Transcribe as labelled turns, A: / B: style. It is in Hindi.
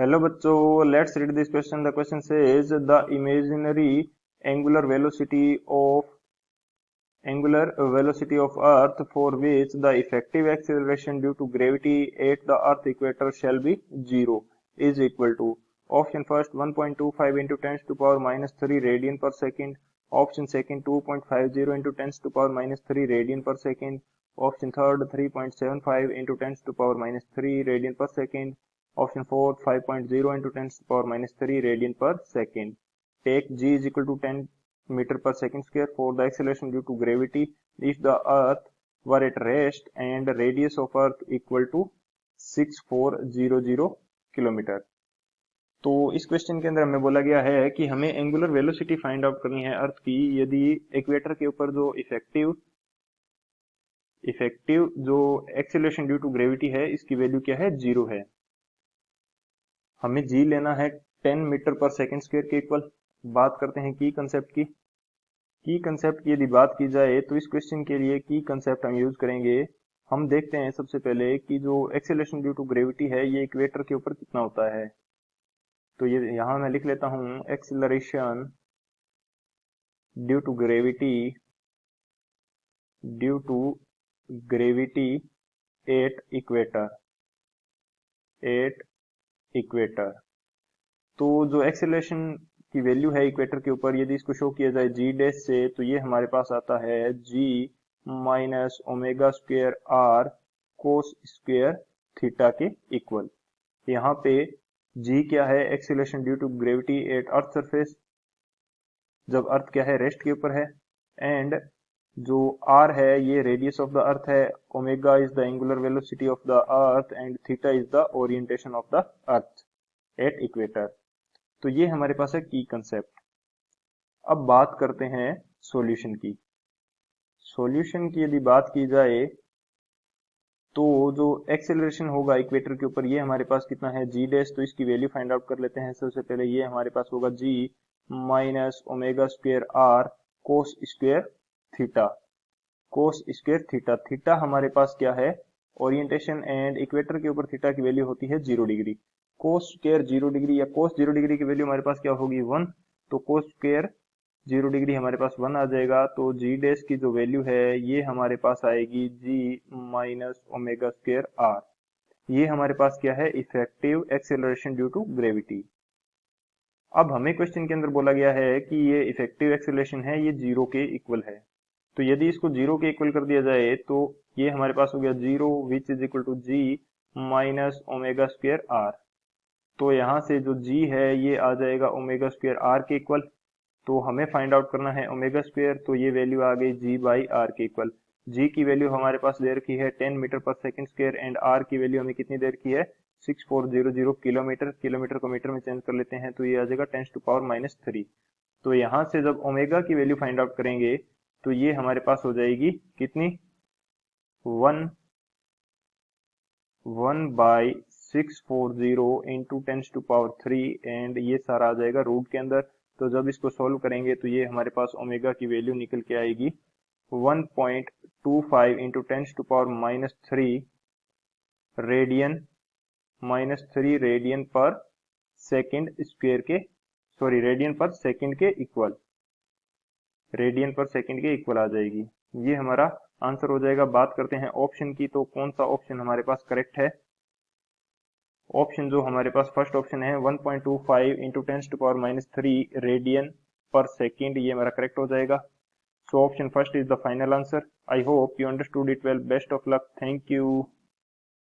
A: हेलो बच्चों, let's read this question. The question says the imaginary angular velocity of angular velocity of earth for which the effective acceleration due to gravity at the earth equator shall be 0 is equal to option first 1.25 into 10 to power minus 3 radian per second, option second 2.50 into 10 to power minus 3 radian per second, option third 3.75 into 10 to power minus 3 radian per second, option fourth 5.0 into 10 to power minus 3 radian per second. Take g is equal to 10 meter per second square for the acceleration due to gravity if the earth were at rest and radius of earth equal to 6400 kilometre. तो इस क्वेश्चन के अंदर हमें बोला गया है कि हमें एंगुलर वेलोसिटी फाइंड आउट करनी है अर्थ की यदि इक्वेटर के ऊपर जो इफेक्टिव जो एक्सेलरेशन ड्यू टू ग्रेविटी है इसकी वैल्यू क्या है, 0 है. हमें जी लेना है 10 मीटर पर सेकेंड स्क्वायर के इक्वल. बात करते हैं की कंसेप्ट की यदि बात की जाए तो इस क्वेश्चन के लिए की कंसेप्ट हम यूज करेंगे. हम देखते हैं सबसे पहले कि जो एक्सेलरेशन ड्यू टू ग्रेविटी है ये इक्वेटर के ऊपर कितना होता है. तो ये यहां मैं लिख लेता हूं acceleration due to gravity at equator. तो जो एक्सेलरेशन की वैल्यू है इक्वेटर के ऊपर यदि इसको शो किया जाए जी डैश से तो ये हमारे पास आता है जी minus omega square r cos square theta के इक्वल. यहाँ पे जी क्या है, acceleration due to gravity eight earth surface जब अर्थ क्या है, रेस्ट के ऊपर है. एंड जो आर है ये रेडियस ऑफ द अर्थ है, omega is the angular velocity of the earth and theta is the orientation of the earth at equator. तो ये हमारे पास है की कंसेप्ट. अब बात करते हैं सॉल्यूशन की यदि बात की जाए तो जो एक्सेलरेशन होगा इक्वेटर के ऊपर ये हमारे पास कितना है, जी डैश. तो इसकी वैल्यू फाइंड आउट कर लेते हैं. सबसे पहले ये हमारे पास होगा g minus omega square r cos square theta. Theta हमारे पास क्या है, ओरिएंटेशन, एंड इक्वेटर के ऊपर थीटा की वैल्यू होती है 0 डिग्री. कोस स्क्वेयर 0 डिग्री या कोस 0 डिग्री की वैल्यू हमारे पास क्या होगी, 1. तो कोस स्क्वेयर 0 डिग्री हमारे पास 1 आ जाएगा. तो जी डैश की जो वैल्यू है ये हमारे पास आएगी G minus omega square R. ये हमारे पास क्या है, effective acceleration due to gravity. अब हमें क्वेश्चन के अंदर बोला गया है कि ये इफेक्टिव एक्सेलरेशन है ये 0 के इक्वल है. तो यदि इसको 0 के इक्वल कर दिया जाए तो ये हमारे पास हो गया 0 which is equal to G minus omega square R. तो यहाँ से जो g है ये आ जाएगा ओमेगा स्क्वेयर r के इक्वल. तो हमें फाइंड आउट करना है ओमेगा स्क्वेयर. तो ये वैल्यू आ गई g बाई r के इक्वल. g की वैल्यू हमारे पास दे रखी है 10 मीटर पर सेकंड स्क्वायर एंड r की वैल्यू हमें कितनी दे रखी है, 6400 किलोमीटर. किलोमीटर को मीटर में चेंज कर लेते हैं तो ये आ जाएगा 10 टू पावर माइनस 3. तो यहाँ से जब ओमेगा की वैल्यू फाइंड आउट करेंगे तो ये हमारे पास हो जाएगी कितनी, 1 by 640 into 10 to power 3 and ये सारा आ जाएगा रूट के अंदर. तो जब इसको सॉल्व करेंगे तो ये हमारे पास ओमेगा की वैल्यू निकल के आएगी 1.25 into 10 to power minus 3 radian पर सेकेंड के इक्वल आ जाएगी. ये हमारा आंसर हो जाएगा. बात करते हैं ऑप्शन की, तो कौन सा ऑप्शन हमारे पास करेक्ट है. ऑप्शन जो हमारे पास फर्स्ट ऑप्शन है 1.25 into 10 to power minus 3 radian पर सेकेंड, ये हमारा करेक्ट हो जाएगा. So option first is the final answer. I hope you understood it well. Best of luck. Thank you.